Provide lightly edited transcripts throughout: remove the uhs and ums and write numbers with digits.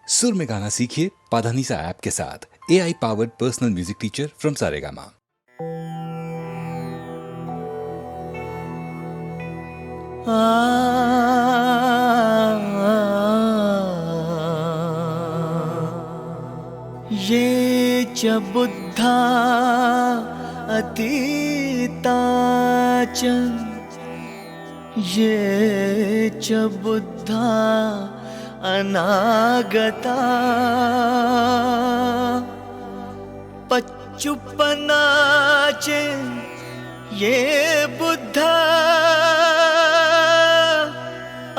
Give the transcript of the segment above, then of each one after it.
सुर में गाना सीखिए पाधानीसा ऐप के साथ। AI powered personal music teacher from Saregama. ये च बुद्धा अतीता च ये च बुद्धा अनागता पच्चुपन्ना च ये बुद्धा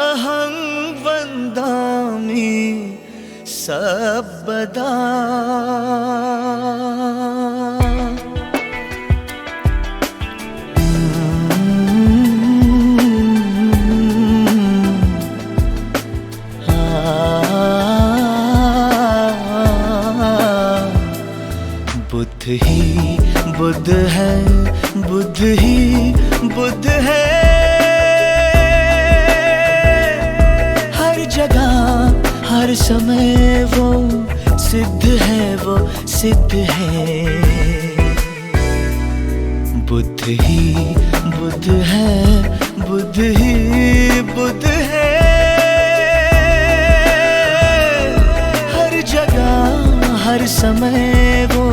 अहं वन्दामि सर्वदा। बुद्ध ही बुद्ध है, बुद्ध ही बुद्ध है, हर जगह हर समय वो सिद्ध है, वो सिद्ध है। बुद्ध ही बुद्ध है, बुद्ध ही बुद्ध है, हर जगह हर समय वो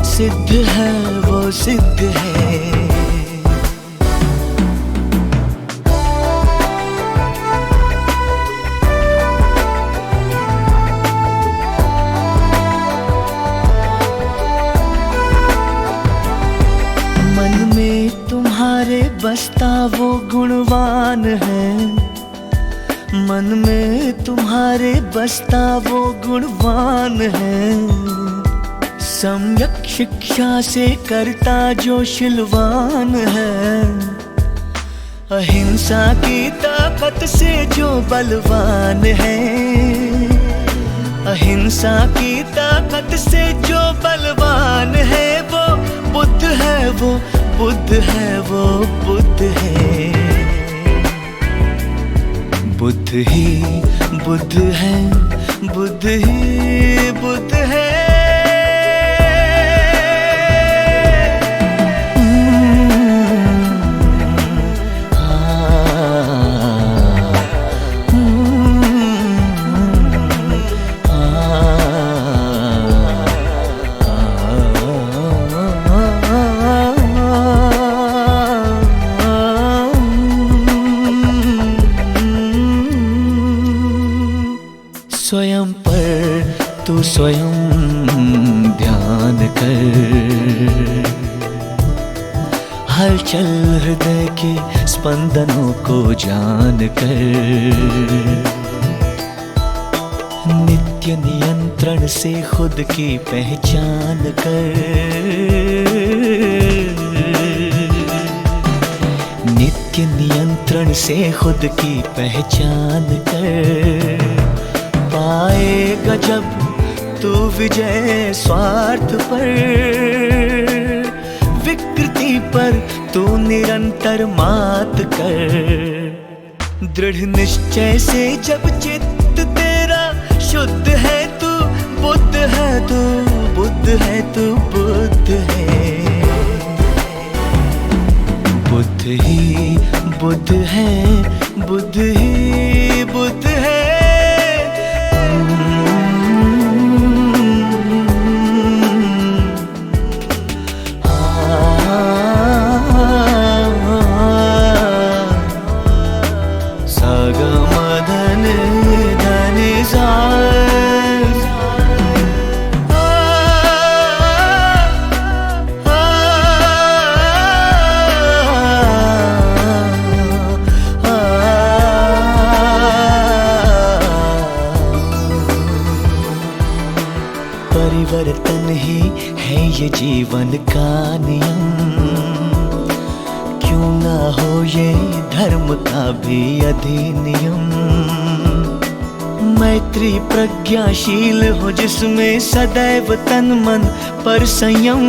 सिद्ध है, वो सिद्ध है। मन में तुम्हारे बसता वो गुणवान है, मन में तुम्हारे बसता वो गुणवान है। सम्यक शिक्षा से करता जो शिलवान है, अहिंसा की ताकत से जो बलवान है, अहिंसा की ताकत से जो बलवान है, वो बुद्ध है, वो बुद्ध है, वो बुद्ध है। बुद्ध ही बुद्ध है, बुद्ध ही बुद्ध है, स्वयं पर तू स्वयं ध्यान कर, हलचल हृदय के स्पंदनों को जान कर, नित्य नियंत्रण से खुद की पहचान कर, नित्य नियंत्रण से खुद की पहचान कर। पाएगा जब तू विजय स्वार्थ पर, विकृति पर तू निरंतर मात कर। दृढ़ निश्चय से जब चित्त तेरा शुद्ध है, तू बुद्ध है, तू बुद्ध है, तू बुद्ध है। बुद्ध ही बुद्ध है, बुद्ध ही बुद्ध है, परिवर्तन ही है ये जीवन का नियम, क्यों ना हो ये धर्म का भी अधिनियम। मैत्री प्रज्ञाशील हो जिसमें सदैव तन मन पर संयम,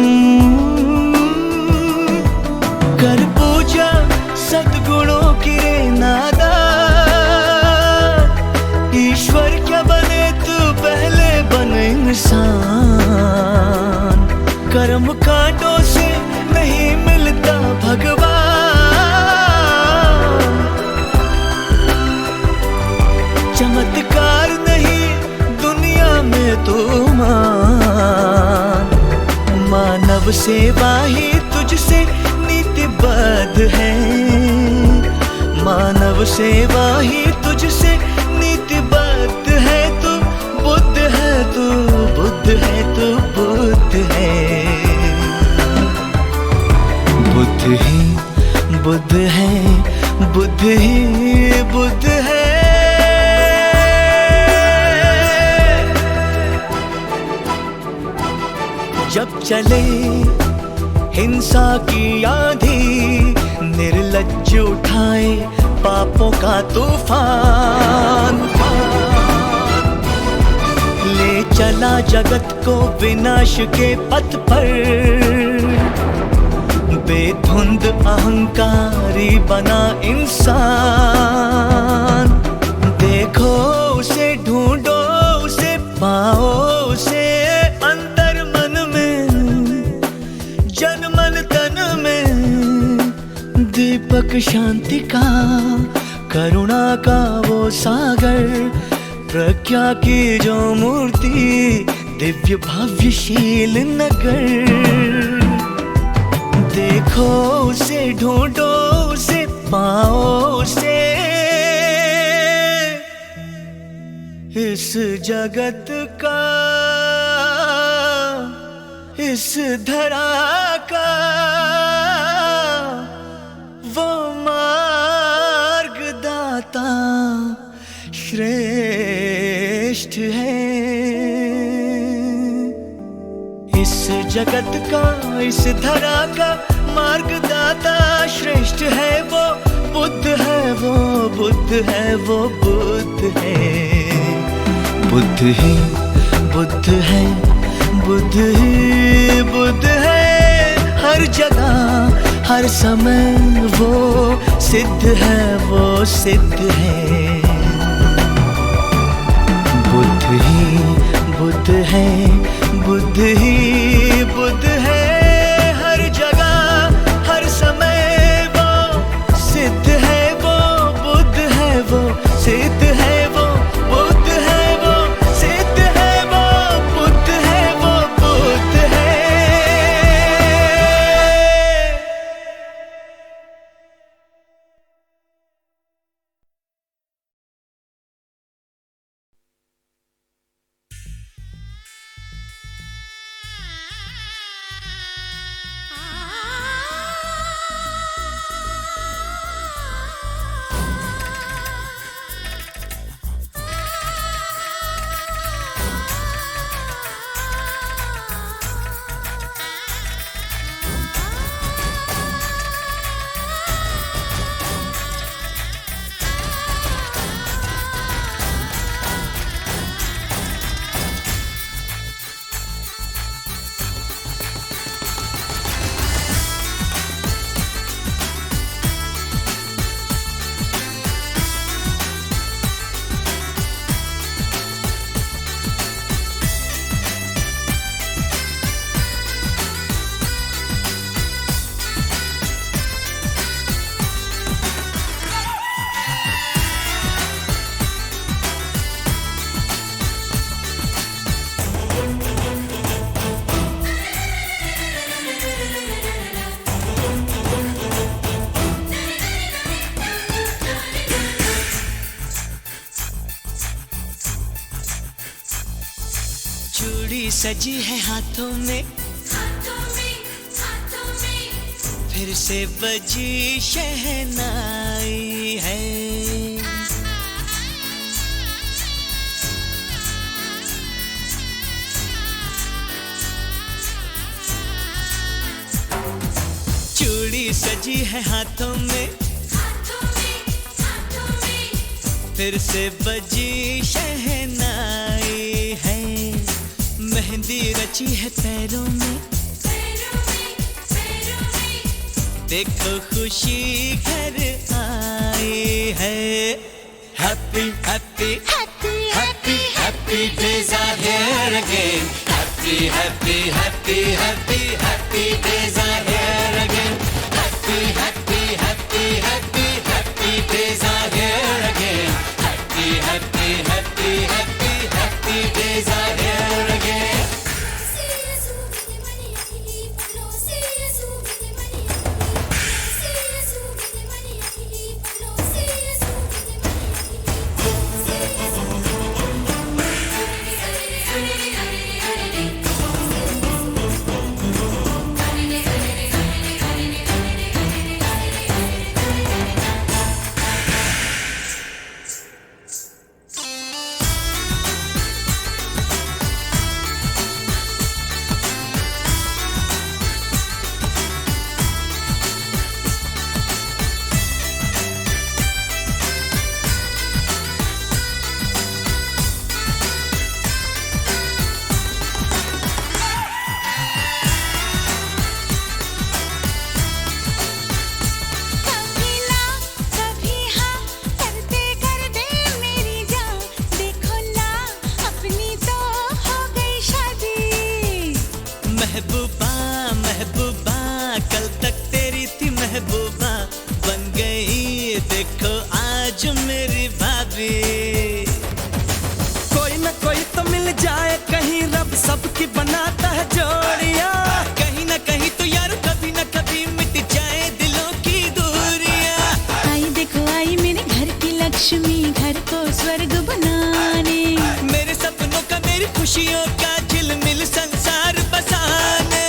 कर पूजा सद्गुणों की रे नादा, ईश्वर क्या बने तू पहले इंसान, कर्म कांटों से नहीं मिलता भगवान, चमत्कार नहीं दुनिया में तो मान, मानव सेवा ही तुझसे नीतिबद्ध है, मानव सेवा ही तुझसे नीतिबद्ध है, तू बुद्ध है, तू बुद्ध है, तू बुद्ध है, बुद्ध ही बुद्ध है, बुद्ध ही बुद्ध है। जब चले हिंसा की आंधी, निर्लज्ज उठाए पापों का तूफान, ले चला जगत को विनाश के पथ पर, बेधुंद अहंकारी बना इंसान, देखो उसे ढूंढो उसे पाओ उसे अंतर मन में, जन मन तन में, दीपक शांति का करुणा का वो सागर, प्रज्ञा की जो मूर्ति दिव्य भव्यशील नगर, देखो उसे ढूंढो उसे पाओ उसे, इस जगत का इस धरा का वो मार्गदाता श्रेष्ठ है, इस जगत का इस धरा का मार्गदाता श्रेष्ठ है, वो बुद्ध है, वो बुद्ध है, वो बुद्ध है, बुद्ध ही बुद्ध है, बुद्ध ही बुद्ध है, हर जगह हर समय वो सिद्ध है, वो सिद्ध है, बुद्ध ही बुद्ध है, बुद्ध ही बुद्ध है, हर जगह हर समय वो सिद्ध है, वो बुद्ध है, वो सिद्ध है, वो बुद्ध है, वो सिद्ध है, वो बुद्ध है, वो बुद्ध है। चूड़ी सजी है हाथों में, फिर से बजी शहनाई है, चूड़ी सजी है हाथों में, फिर से बजी शहनाई है, मेहंदी रची है पैरों में, देखो खुशी घर आई है, happy happy happy happy happy happy days are here again. Happy, happy, happy, happy, happy days are here again. Happy, happy, happy, happy, happy days are here again. Happy, happy, happy, happy, happy days are here again. महबूबा महबूबा कल तक तेरी थी महबूबा बन गई देखो आज मेरी भाभी कोई न कोई तो मिल जाए कहीं रब सबकी बनाता है जोड़ियां कहीं न कहीं तो यार कभी न कभी मिट जाए दिलों की दूरियां आई देखो आई मेरे घर की लक्ष्मी घर को स्वर्ग बनाने मेरे सपनों का मेरी खुशियों का झिलमिल संसार बसाने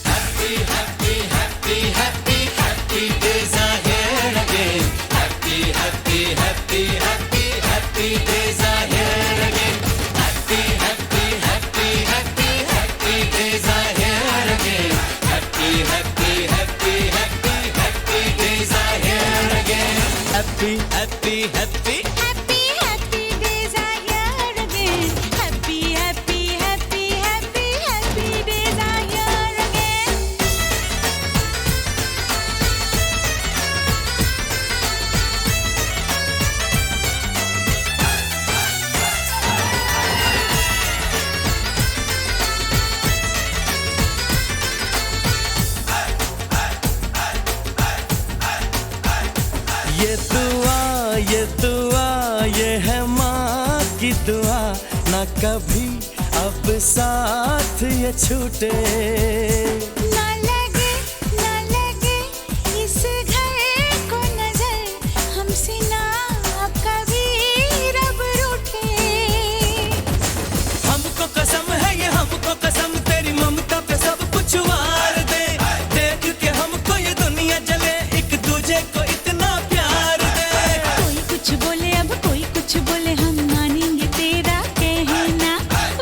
Happy, happy, happy, happy, happy days are here again. Happy, happy, happy, happy, happy days are here again. Happy, happy, happy, happy, happy days are here again. Happy, happy, happy, happy, happy days are here again. Happy, happy, happy. Happy happy days are here again happy happy happy happy happy days are here again ये है माँ की दुआ ना कभी अब साथ ये छूटे ना लगे इस घर को नजर हमसे ना अब कभी रब रूठे हमको कसम है ये हमको कसम तेरी ममता पे सब कुछ वार दे देख के हमको ये दुनिया जले एक दूजे को इतना प्यार दे कोई कुछ बोले अब कोई कुछ बोले हम मानेंगे तेरा कहना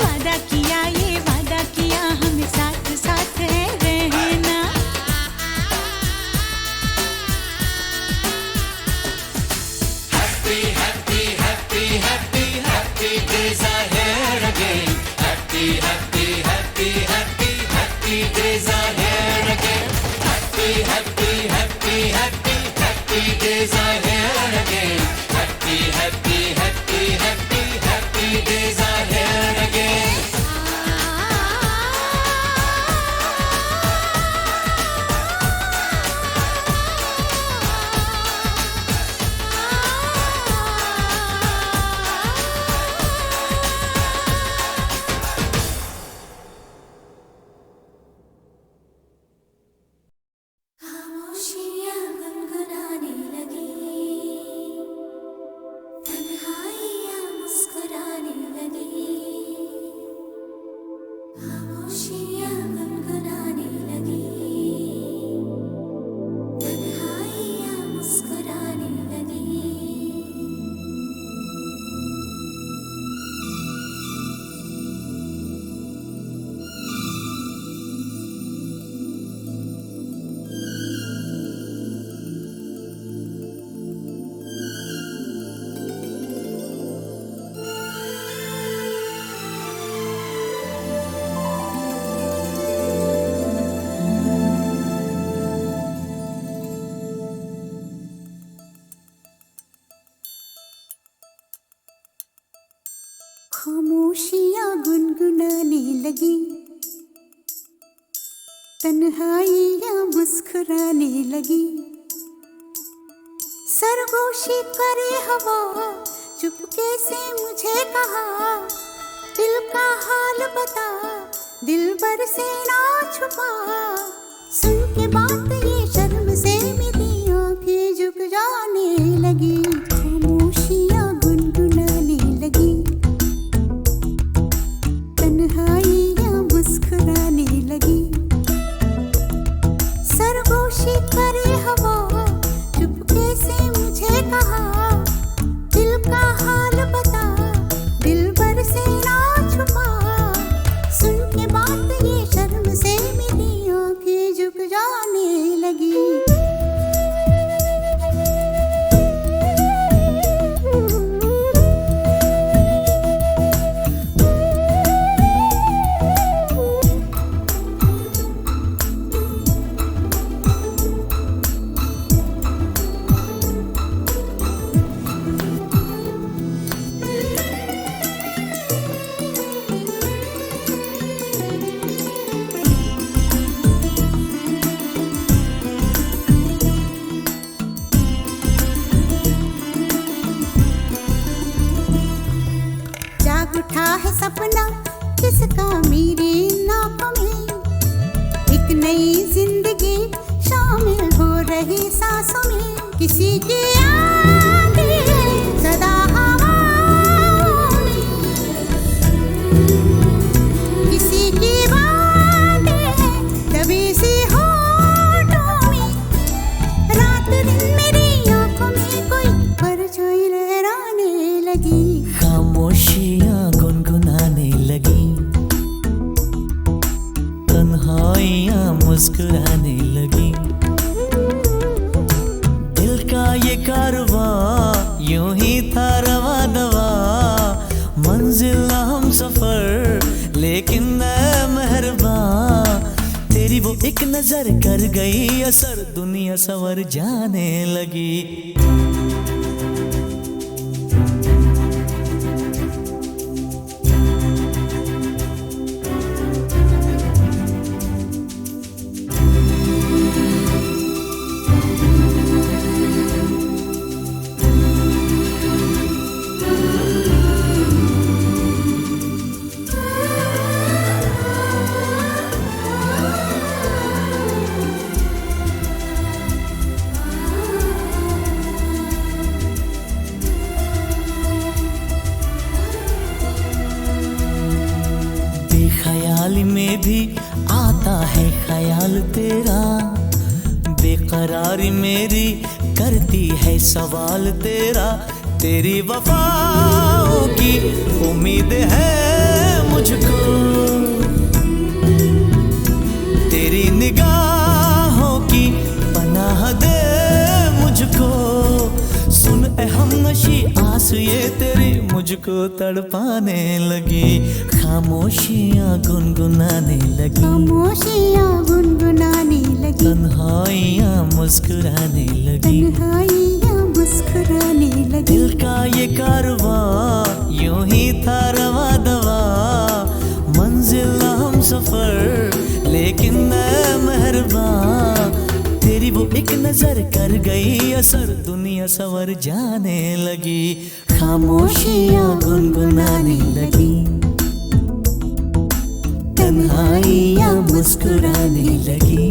वादा किया हमें साथ साथ है रहना खामोशियाँ गुनगुनाने लगी, तन्हाइयाँ मुस्कुराने लगी। सरगोशी करे हवा, चुपके से मुझे कहा, दिल का हाल बता, दिल भर से ना छुपा। सुन के बात ये शर्म से मेरी आंखें झुक जाने लगी, खामोशियाँ गुनगुनाने लगी, तन्हाइयाँ मुस्कुराने लगी। सरगोशी करे हवा, चुपके से मुझे कहा, दिल का हाल बता, दिल भर से ना छुपा। सुन के बात ये शर्म से मेरी आंखें झुक जाने लगी। जाग उठा है सपना किसका मेरी नाकों में, एक नई जिंदगी शामिल हो रही सांसों में। किसी की आंधी है सदा हवाओं में, किसी की बातें है दबी सी होठों में। रात दिन मेरी आंखों में कोई परछाई लहराने लगी, खामोशियाँ गुनगुनाने लगी, तन्हाइयाँ मुस्कुराने लगी। दिल का ये कारवां यूं ही था रवा दवा, मंजिल हम सफर लेकिन मैं मेहरबान। तेरी वो एक नजर कर गई असर, दुनिया सवर जाने लगी। बेख्याली में भी आता है ख्याल तेरा, बेकरारी मेरी करती है सवाल तेरा। तेरी वफाओं की उम्मीद है मुझको, तेरी निगाहों की पनाह दे मुझको। सुन ए हमनशी आस ये तेरी मुझको तड़पाने लगी, खामोशियाँ गुनगुनाने लगी, खामोशियाँ गुनगुनाने लगी, तन्हाइयाँ मुस्कुराने लगी। तन्हाइयाँ मुस्कुराने लगी। दिल का ये कारवां यूं ही था रवा दवा, मंजिल हम सफर लेकिन मैं मेहरबान। तेरी वो एक नजर कर गई असर, दुनिया सवर जाने लगी, खामोशियाँ गुनगुनाने लगी, तन्हाइयाँ मुस्कुराने लगी।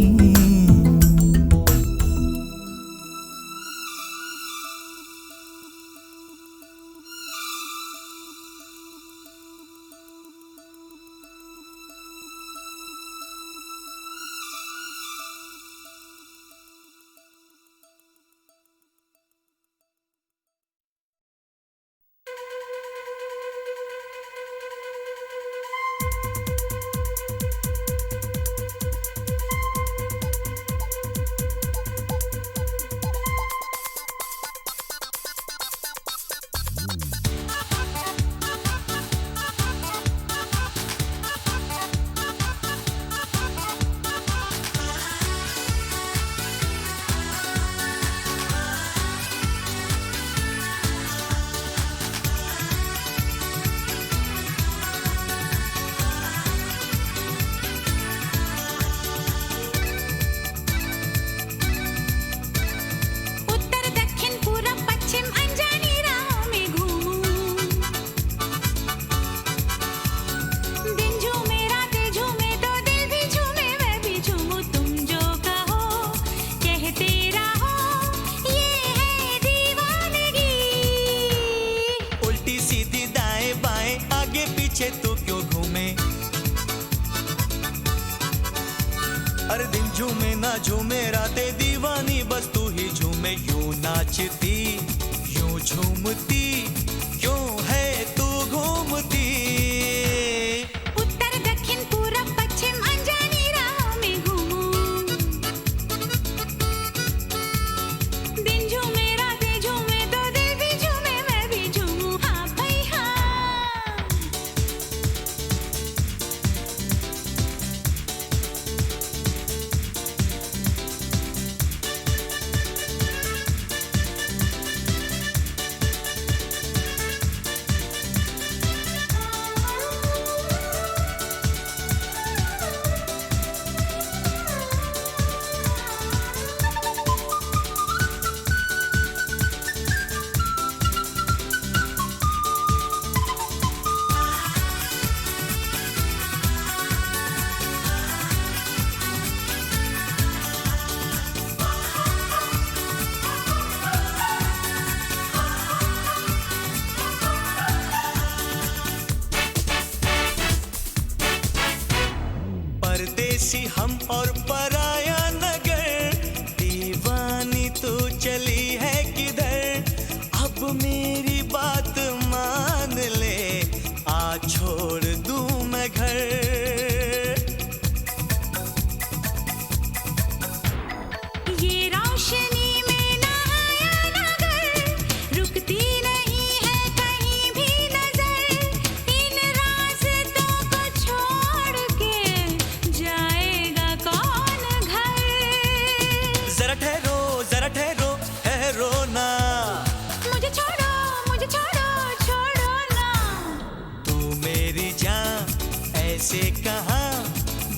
ना झूमे रातें दीवानी, बस तू ही झूमे। यूं नाचती यूं झूमती क्यों है तू घूमती। उत्तर दक्षिण पूरब पश्चिम अनजानी राहों में घूमूं, दिन झूमे रातें झूमे तो दिल भी झूमे मैं भी झूमूं। हाँ भाई हाँ। परदेसी हम और पराया नगर, दीवानी तू चली है किधर। अब मेरी बात मान ले, आ छोड़ दूं मैं घर। ये रोशनी में नहाया नगर, रुकती नहीं है कहीं भी नजर। इन रास्तों को छोड़ के जाएगा कौन घर। जरा ठहरो ठहरो ना, मुझे छोड़ो छोड़ो ना। तू मेरी जान ऐसे कहाँ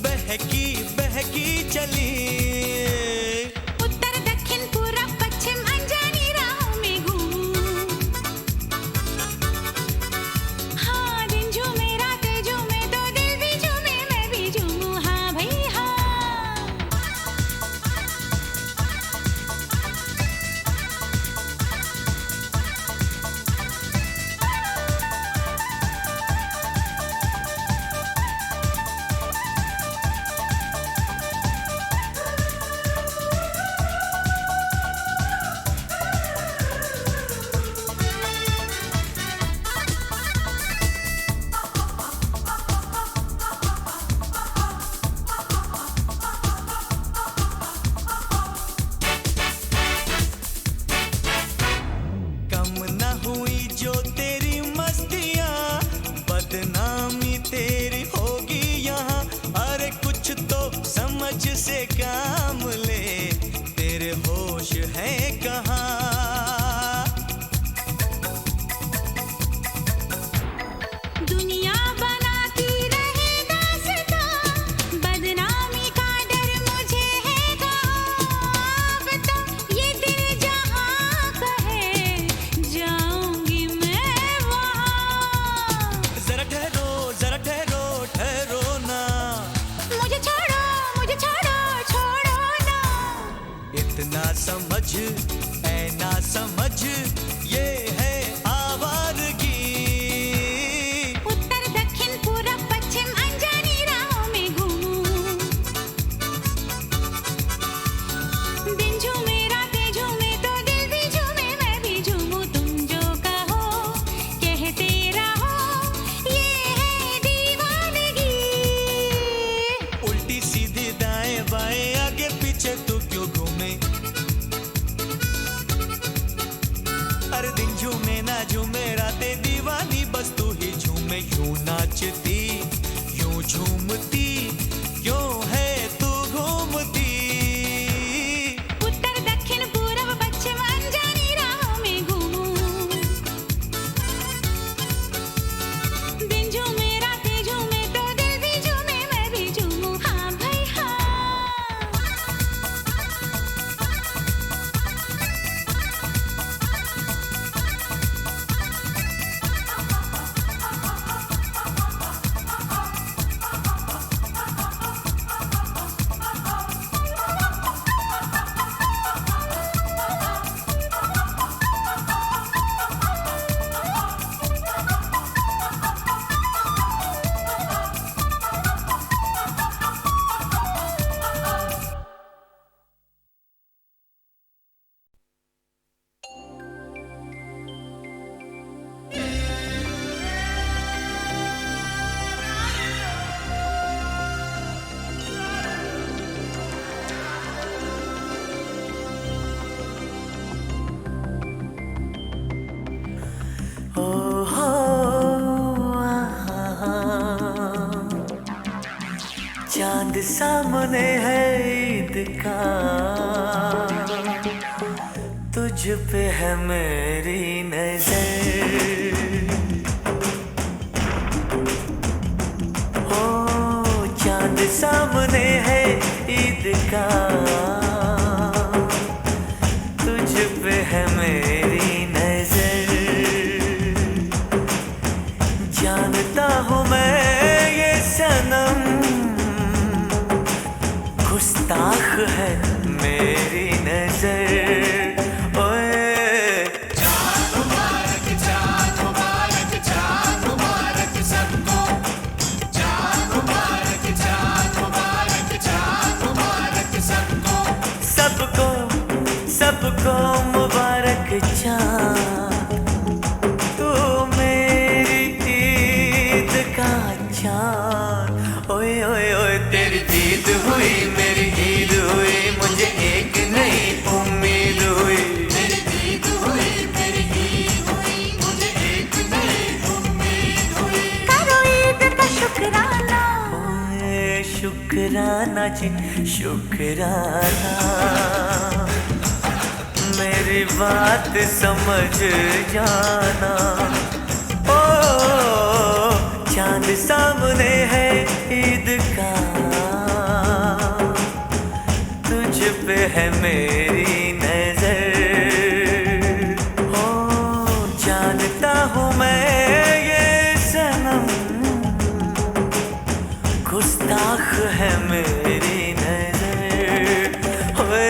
बहकी बहकी चली। उत्तर दक्षिण पूरब पश्चिम अनजानी राहों में घूमूं, हाँ दिन झूमे रातें झूमे तो दिल भी झूमे मैं भी झूमूं। हाँ भाई हाँ। कम न हुई जो तेरी मस्तियाँ, बदनामी तेरी होगी यहाँ। अरे कुछ तो समझ से काम ले, तेरे होश है कहाँ। दुनिया बनाती रहे दास्तां, बदनामी का डर मुझे है कहाँ। अब तो ये दिल जहाँ कहे जाऊंगी मैं वहाँ। जरा ठहरो ठहरो ना, मुझे छोड़ो छोड़ो ना। इतना समझ ऐ ना समझ ये है आवारगी। उत्तर दक्षिण पूरब पश्चिम अनजानी राहों में घूमूं, दिन झूमे रातें झूमे तो दिल भी झूमे मैं भी झूमूं। तुम जो कहो कहते रहो, ये है दीवानगी। उल्टी सीधी दाएं बाएं आगे पीछे तू क्यों घूमे। अरे दिन झूमे ना झूमे रातें दीवानी, बस तू ही झूमे। यूं नाचती यूं झूमती क्यों है तू घूमती। उत्तर दक्षिण पूरब पश्चिम अनजानी राहों में घूमूं, दिन झूमे रातें झूमे तो दिल भी झूमे मैं भी झूमूं। हाँ भाई हाँ। चांद सामने है ईद का, तुझ पे है मेरी नजर। हो चांद सामने है ईद का, तुझ पे है मेरी नजर। जानता हूँ मैं ये सनम, गुस्ताख है मेरी नजर। ओए चाँद मुबारक सबको, चाँद मुबारक सबको, सबको सबको मुबारक चाँद, तू मेरी ईद का चाँद। ओए ओए ओए तेरी दीद हुई मेरी ईद हुई, मुझे एक नई उम्मीद हुई। मेरी ईद हुई, मेरी ईद हुई, मुझे एक नई उम्मीद हुई। करो ईद का शुक्राना, ओए शुक्राना जी शुक्राना, मेरी बात समझ जाना। ओ चांद सामने है ईद का, तुझ पे है मेरी नजर। ओ जानता हूँ मैं ये सनम, गुस्ताख है मेरी नजर। ओए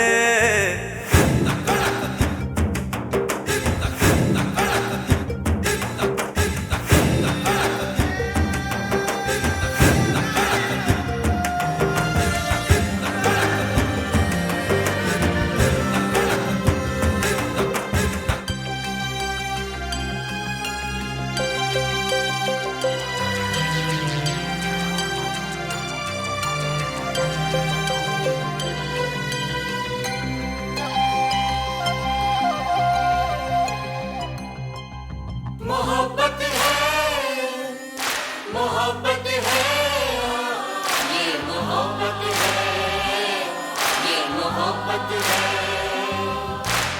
मोहब्बत है, मोहब्बत है, ये मोहब्बत है, ये मोहब्बत है।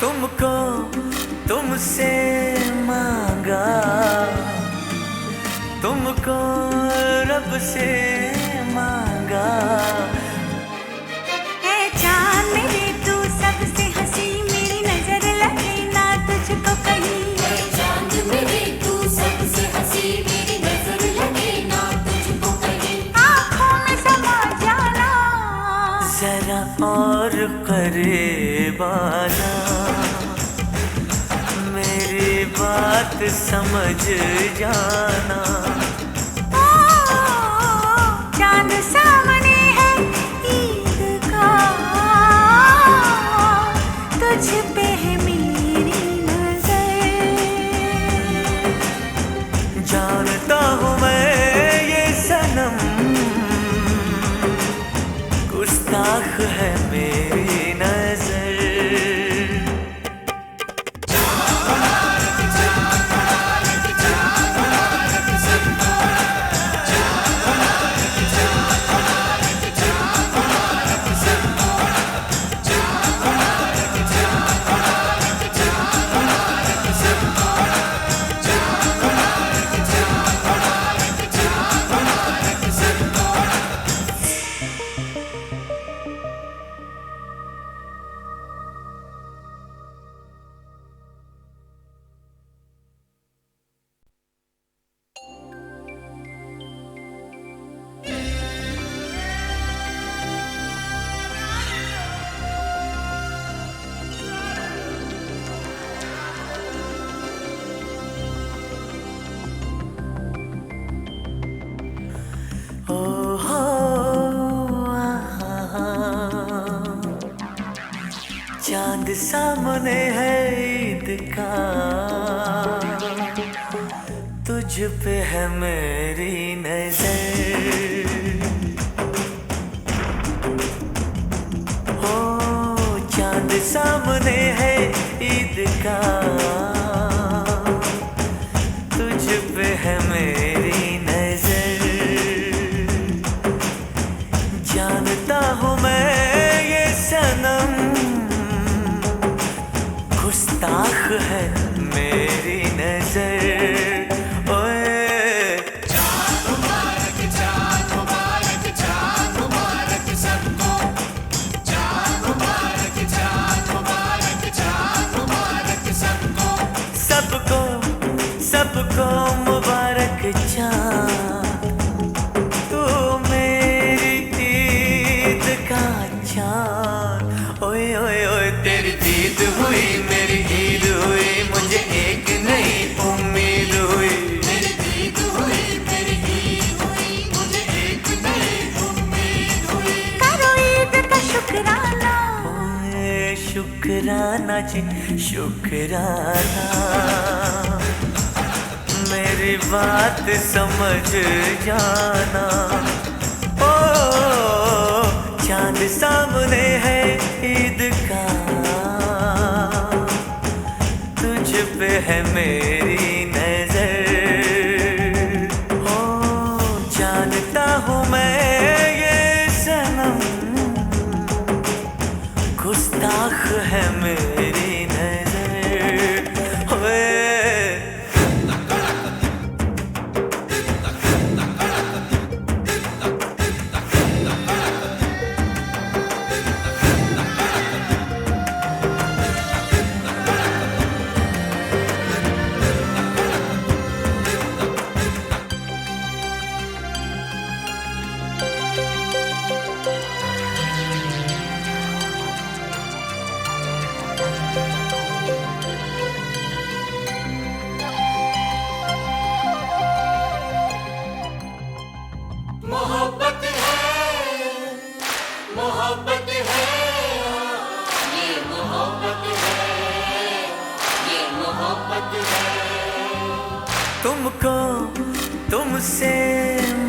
तुमको तुमसे मांगा, तुमको रब से मांगा। है चाँद मेरे तू सबसे हंसी, मेरी नजर लगे ना तुझको कहीं। चाँद मेरे तू सबसे हंसी, मेरी नजर लगे ना तुझको कहीं। आँखों में समा जाना, जरा और करीब आना, मेरी बात समझ जाना। ओ चाँद सामने है ईद का, तुझ पे है मेरी नजर। जानता हूँ मैं ये सनम, गुस्ताख है मेरी नजर। चांद सामने है ईद का, तुझ पे है मेरी नजर। हो चांद सामने है ईद का, तुझ पे है मेरी नजर। सबको मुबारक चाँद, तू मेरी ईद का चाँद। ओए ओए ओए तेरी ईद हुई मेरी ईद हुई, मुझे एक नई उम्मीद हुई। मेरी ईद हुई मेरी ईद हुई, मुझे एक नई उम्मीद हुई। करो ईद का शुक्राना, ओए शुक्राना जी शुक्राना, मेरी बात समझ जाना। ओ चांद सामने है ईद का, तुझ पे है मेरी नजर। ओ जानता हूँ मैं ये सनम, गुस्ताख है मेरी नजर। ओए मोहब्बत है, मोहब्बत है, ये मोहब्बत है, ये मोहब्बत है। तुमको तुमसे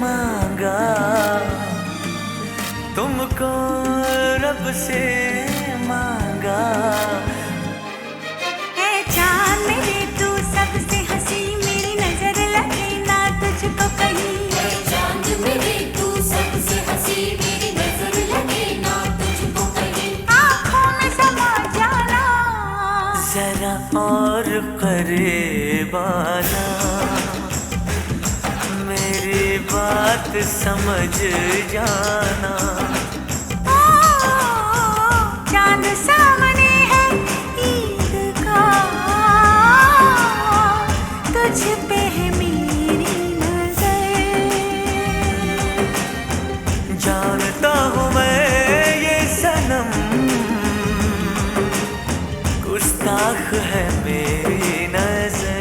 मांगा, तुमको रब से मांगा। ऐ चाँद मेरे तू सबसे हंसी, मेरी नजर लगे ना तुझको कहीं। चांद मेरे तू सबसे हंसी, मेरी नजर लगे ना तुझको कहीं। आँखों में समा जाना, जरा और करीब आना, मेरी बात समझ जाना। ओ चाँद सामने है ईद का, तुझ पे है मेरी नजर। जानता हूँ मैं ये सनम, गुस्ताख है मेरी नजर।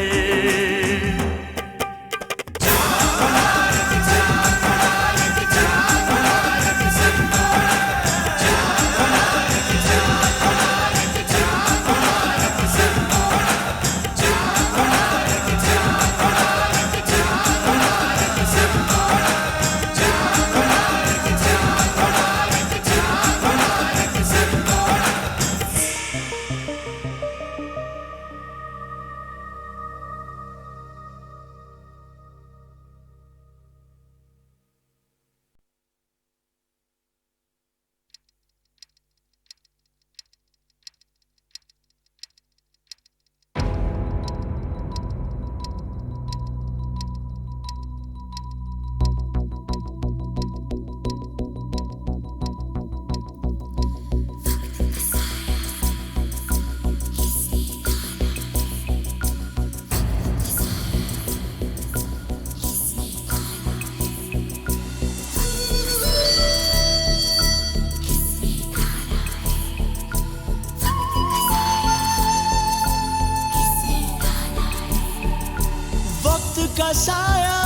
का साया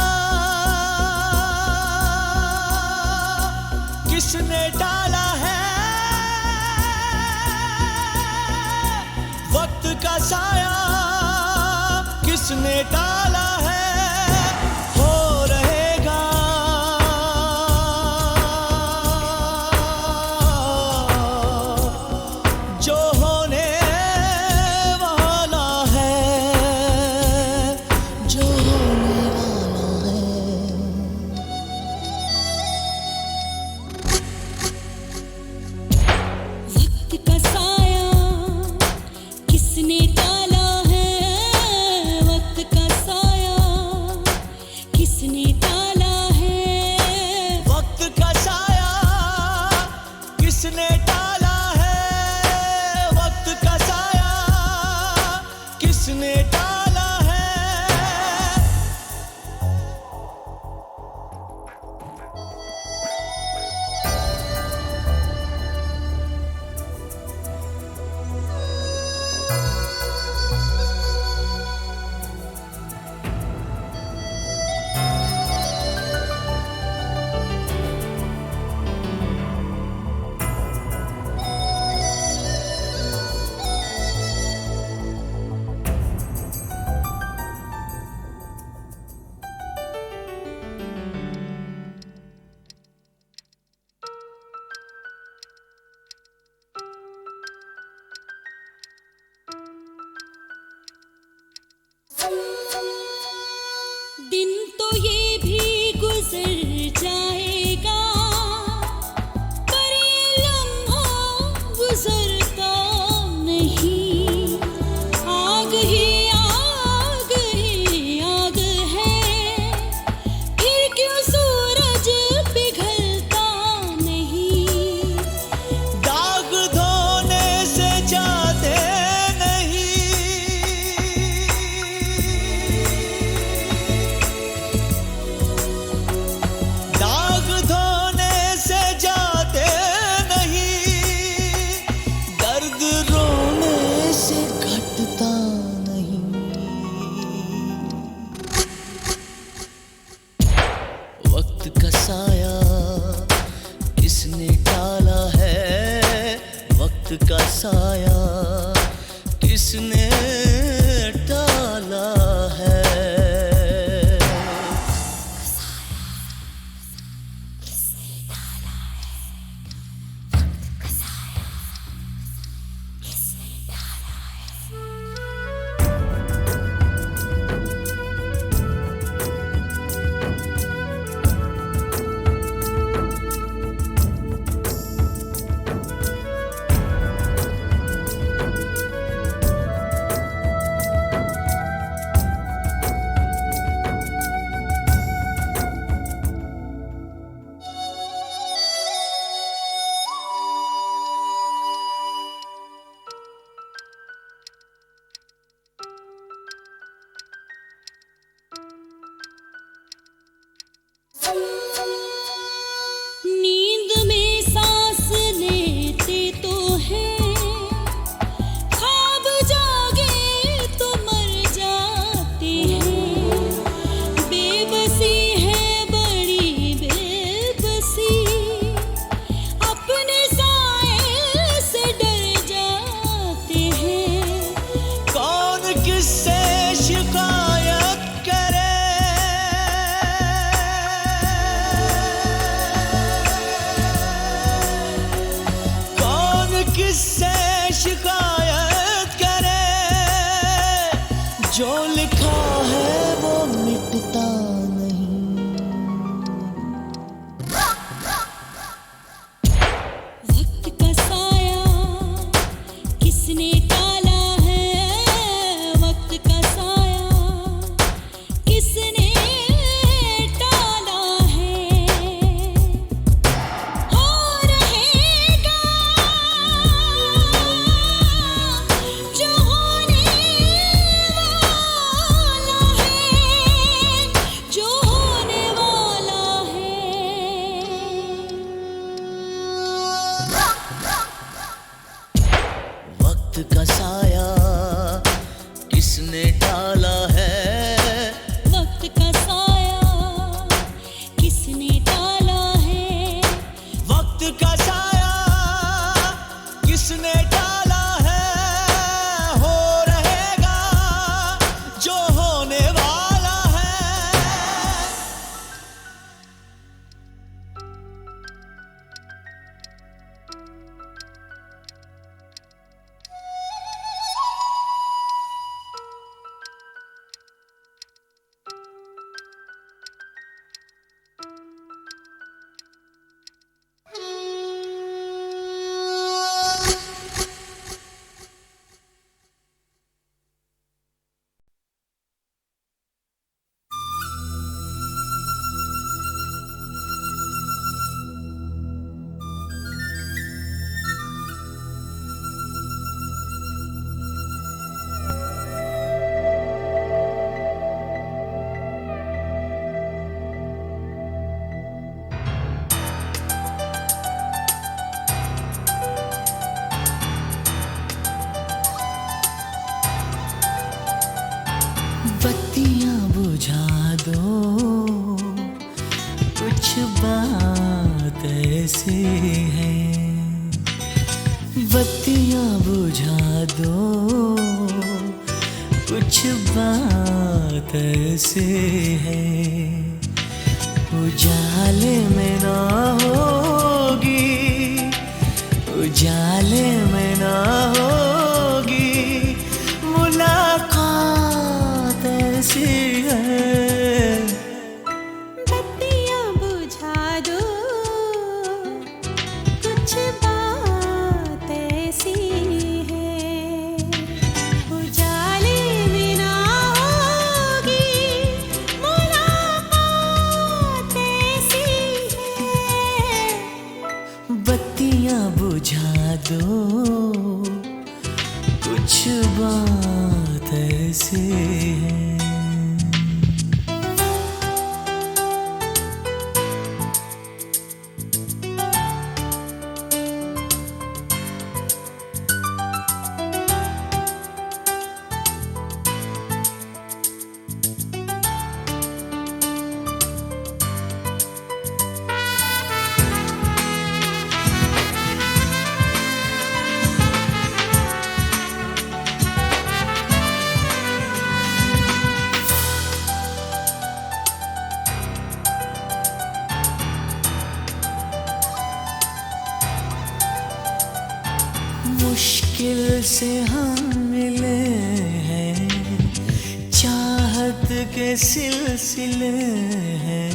किसने डाला है, वक्त का साया किसने डाला है, हो रहेगा जो होने वाला है, जो होने वाला है। वक्त का साया किसने डाला है, वक्त का साया दिन तो ये भी गुजर जाएगा, पर ये लम्हा गुजरता नहीं। आग ही आग ही आग है, फिर क्यों सूरज पिघलता नहीं। दाग धोने से जाते नहीं, दाग धोने से जाते नहीं, दर्द रोने से घटता नहीं। वक्त का साया किसने टाला है, वक्त का साया किसने टाला है। नींद में सांस लेते तो हैं, ख्वाब जागे तो मर जाते हैं। बेबसी है बड़ी बेबसी, अपने साए से डर जाते हैं। कौन किससे शिकायत करे, कौन किससे शिकायत करे। जो लिखा है वो मिटता नहीं। वक्त का साया किसने टाला है, वक्त का साया किसने टाला है। हो रहेगा जो होने वाला है, जो होने वाला है। वक्त का साया किसने टाला है, वक्त का साया किसने टाला है। वक्त का साया किसने टाला है। हो रहेगा जो होने वाला है। बत्तियां बुझा दो, कुछ बात ऐसी है। बत्तियां बुझा दो, कुछ बात ऐसी है। उजाले में ना होगी, उजाले में ना होगी मुलाकात ऐसी है। बत्तियां बुझा दो, कुछ बात ऐसी है। उजाले में ना होगी मुलाकात ऐसी है। बत्तियां बुझा दो, कुछ बात ऐसी है। मुश्किल से हम मिले हैं, चाहत के सिलसिले हैं।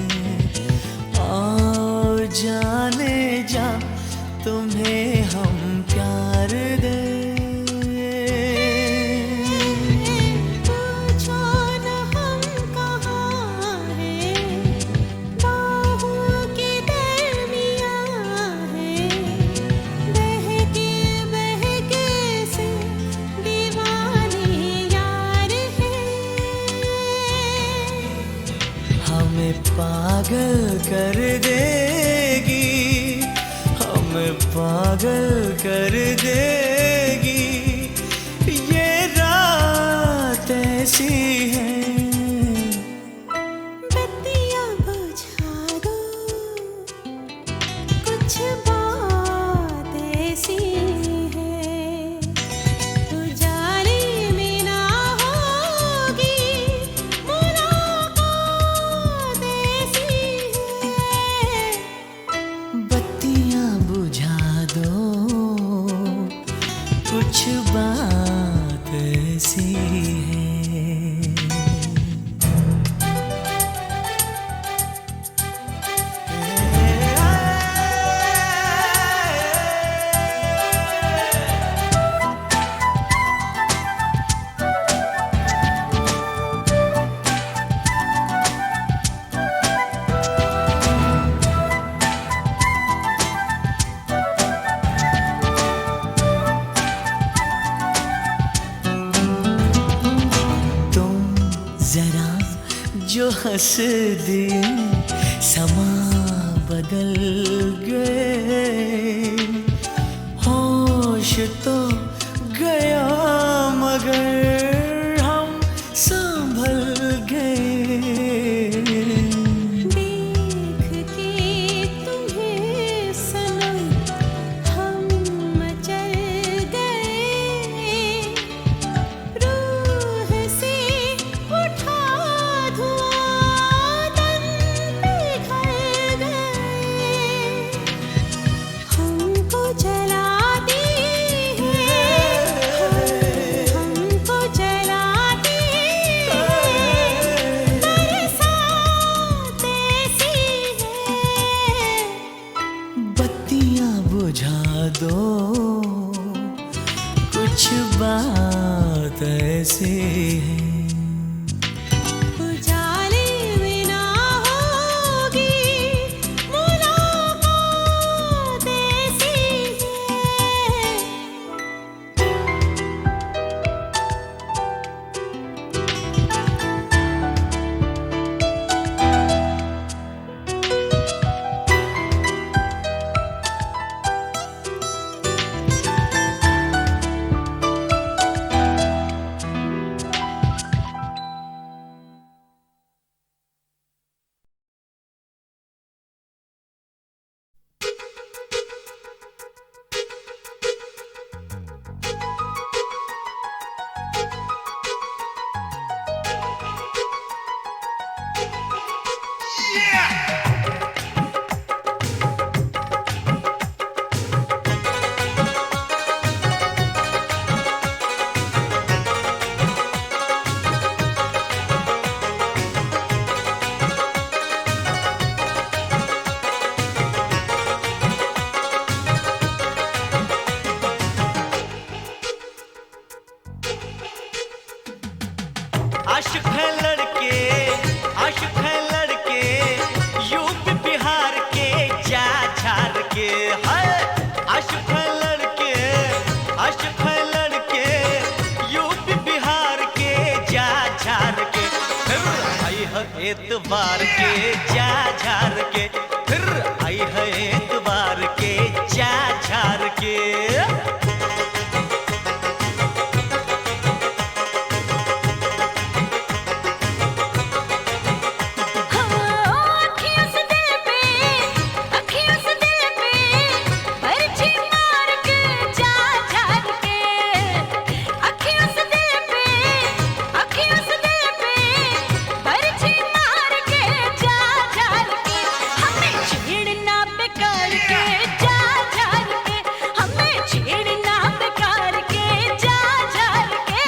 आओ जाने जा तुम्हें हम प्यार दे। पूछो न हम कहाँ हैं, बाहों के दरमियाँ हैं। बहके बहके से दीवाने यार हैं। हमें पागल कर देगी, हमें पागल कर देगी ये रात ऐसी है। बत्तियां बुझा दो, कुछ बात ऐसी है। उजाले में ना होगी मुलाकात ऐसी है। बत्तियां बुझा दो, कुछ बात ऐसी है। जरा जो हंस दिए समा बदल गए। होश तो गया मगर हम संभल गए। देख के तुम्हें सनम हम मचल गए। रूह से उठा धुआं तन पिघल गए। लड़के, आशिक है लड़के, यूपी बिहार के जा झार के। है आशिक है लड़के, आशिक है लड़के, यूपी बिहार के जा झार के। फिर आई है एतबार के जा झार के, फिर आई है एतबार के जा झार के। अखियों से दिल पे, अखियों से दिल पे पर्ची मार के जा झार के। अखियों से दिल पे, अखियों से दिल पे पर्ची मार के जा झार के। हमें छेड़ना बेकार के जा झार के, हमें छेड़ना बेकार के जा झार के।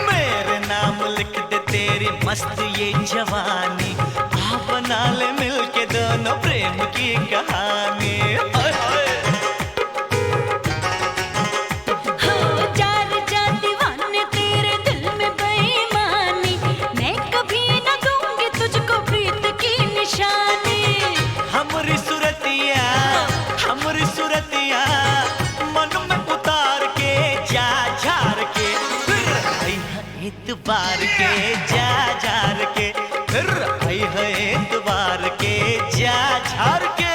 मेरे नाम लिख दे तेरी मस्त ये जवानी, आ बना ले मिलके दोनों प्रेम की कहानी। हाय हाय। हो जार जा दीवाने तेरे दिल में बेईमानी, मैं कभी न दूंगी तुझको प्रीत की निशानी। हमरी सुरतिया, हमरी सुरतिया मन में उतार के जा झार के। फिर आई है एतबार के जा झार के, फिर आई है एतबार के जा झार के।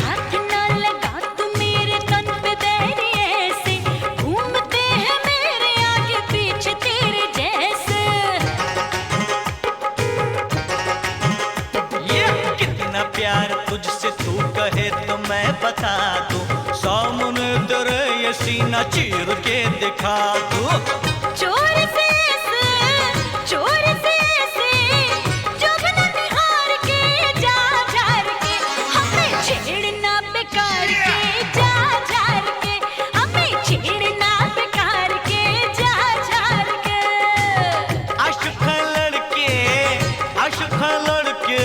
हाथ ना लगा तू मेरे तन पे बैरी ऐसे, घूमते हैं मेरे आगे पीछे तेरे जैसे। ये कितना प्यार तुझसे तू कहे तो मैं बता दूं, सामने तेरे ये सीना चीर के दिखा दूं। चोर से ऐसे, चोर से ऐसे जुगनू निहार के जा झार के। हमें छेड़ना बेकार के जा झार के, हमें छेड़ना बेकार के जा झार के। आशिक है लड़के, आशिक है लड़के,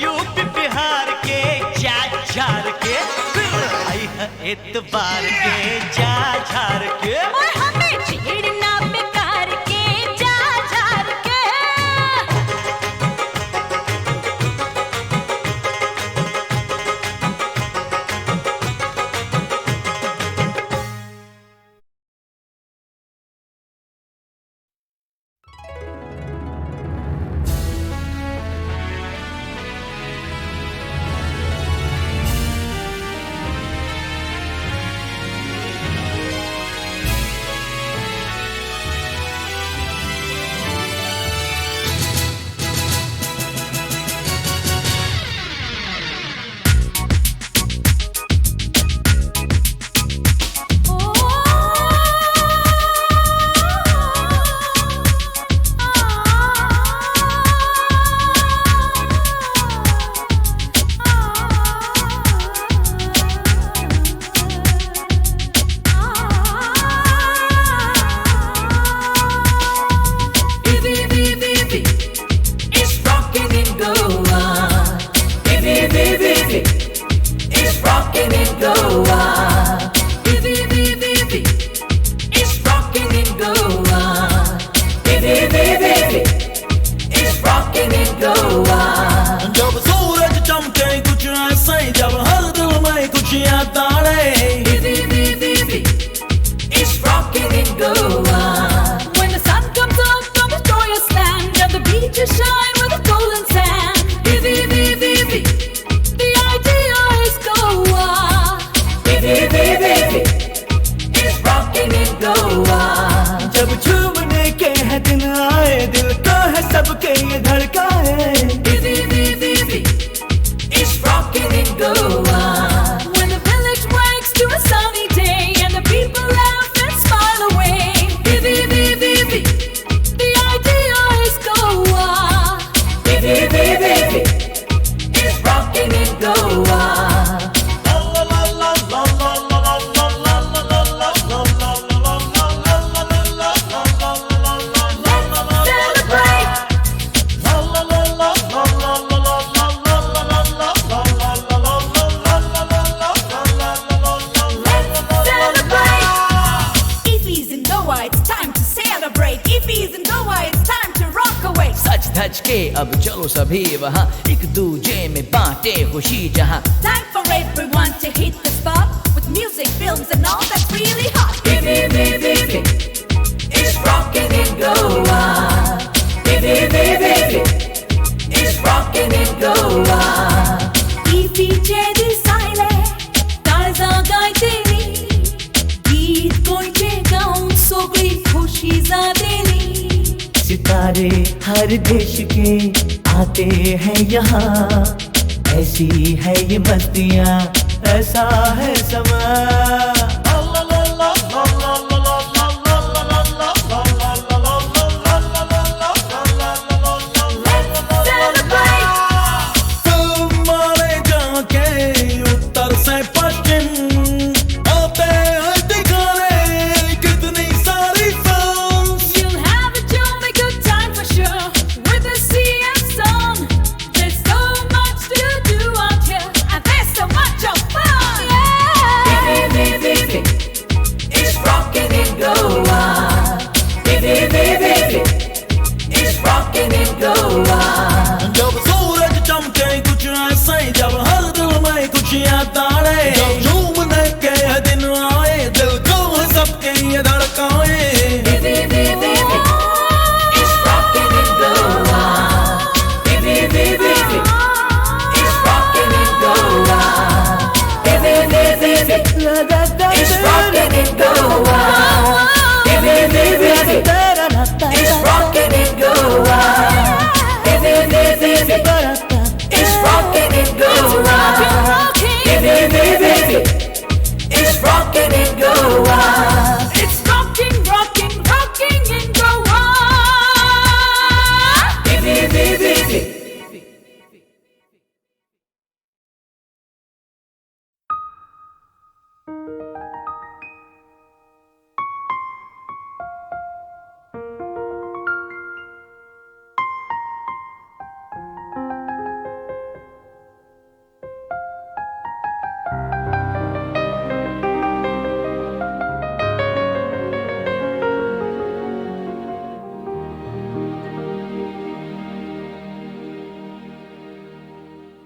यूपी बिहार के जा झार के। फिर आई है एतबार के जा झार के। और हमें छेड़ना बेकार के जा झार के। is rocking in Goa. जब झूमने के हैं दिन आए, दिल को है सबके ये धड़काए। Vivi is rocking in Goa. When the village wakes to a sunny day and the people laugh and smile away. Vivi, the idea is Goa. Vivi is rocking in Goa. सच धज के अब चलो सभी वहाँ, एक दूजे में बांटे खुशी जहाँ। Time for everyone to hit the spot with music, films and all that's really hot. Vivi is rocking in Goa. Vivi is rocking in Goa. İpicedi sahile, taza gaydeni, git koyce gaun sogri खुशी ज़ादेनी। सितारे हर देश के आते हैं यहाँ, ऐसी है ये मस्तियाँ, ऐसा है समा। You'll have a jolly good time for sure with the sea and sun. There's so much to do out here, and there's so much of fun. Yeah. Vivi is rocking in Goa. Vivi is rocking in Goa. जब सूरज चमके कुछ ऐसे, जब हर दिल में कुछ याद आए, जब झूमने के दिन आए, दिल को है सबके ये धड़काए। Vivi is rocking in Goa. Vivi is rocking in Goa. Vivi is rocking in Goa. Vivi is rocking in Goa. Vivi is rocking in Goa. Vivi is rocking in Goa. It's rocking in Goa. Vivi.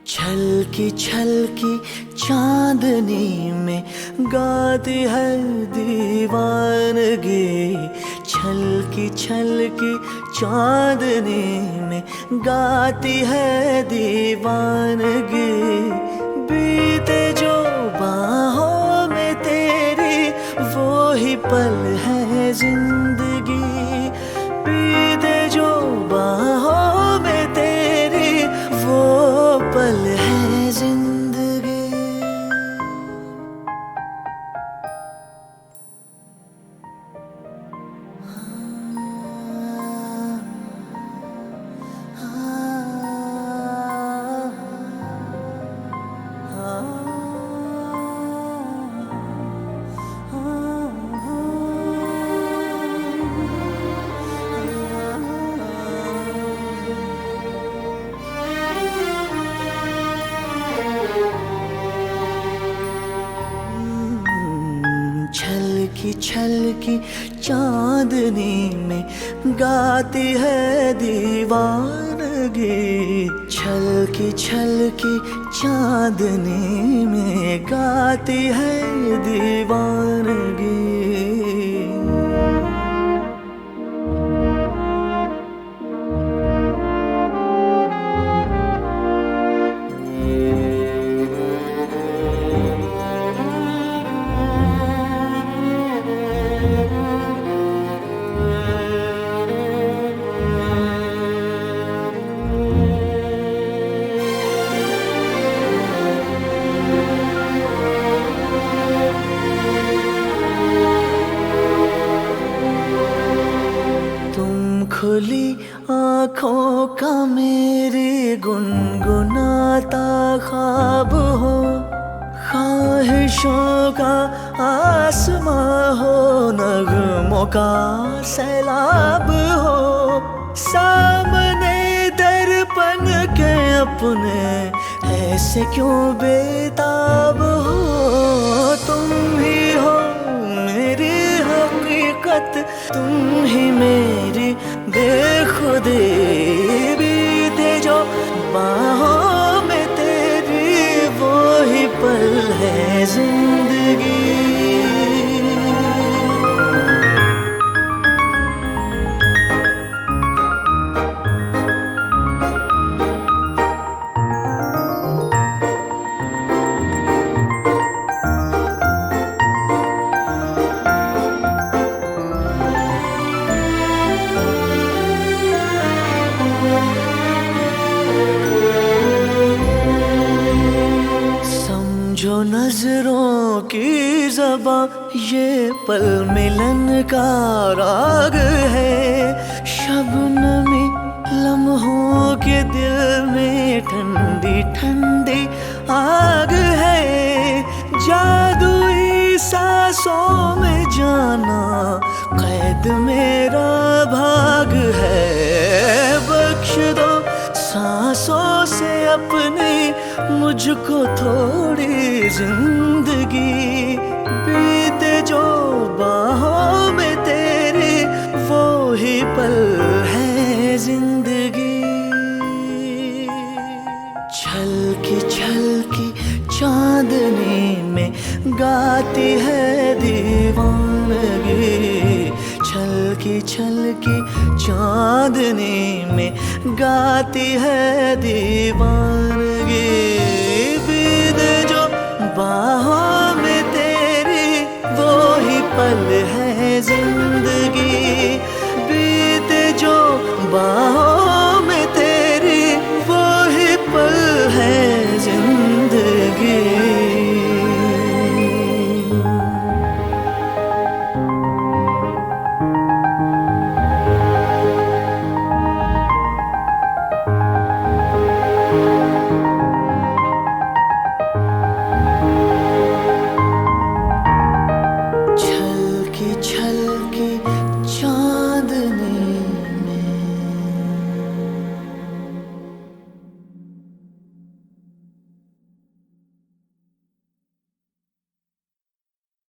छलकी छलकी चांदनी में गाती है दीवानगी, छलकी छलकी चांदनी में गाती है दीवानगी। बीते जो बाहों में तेरी वो ही पल है जिंदगी, बीते जो बाहों में तेरी वो पल है जिंदगी। छलकी छलकी चांदनी में गाती है दीवानगी, छलकी छलकी चांदनी में गाती है दीवानगी। आँखों का मेरी गुनगुनाता ख्वाब हो, ख्वाहिशों का आसमां हो, नगमों का सैलाब हो, सामने दर्पण के अपने ऐसे क्यों बेताब हो। तुम ही हो मेरी हकीकत, तुम ही मेरी बेखुदी, बीते जो बाहों में तेरी वो ही पल है जिंदगी। जो नजरों की ज़बां ये पल मिलन का राग है, शबनमी लम्हों के दिल में ठंडी ठंडी आग है, जादुई सांसों में जाना कैद मेरा भाग है। बख्श दो सांसों से अपनी मुझको थोड़ी जिंदगी, बीते जो बाहों में तेरी वो ही पल है जिंदगी। छलकी छलकी चांदनी में गाती है दीवानगी, छलकी छलकी चांदनी में गाती है दीवानगी, बीते जो बाहों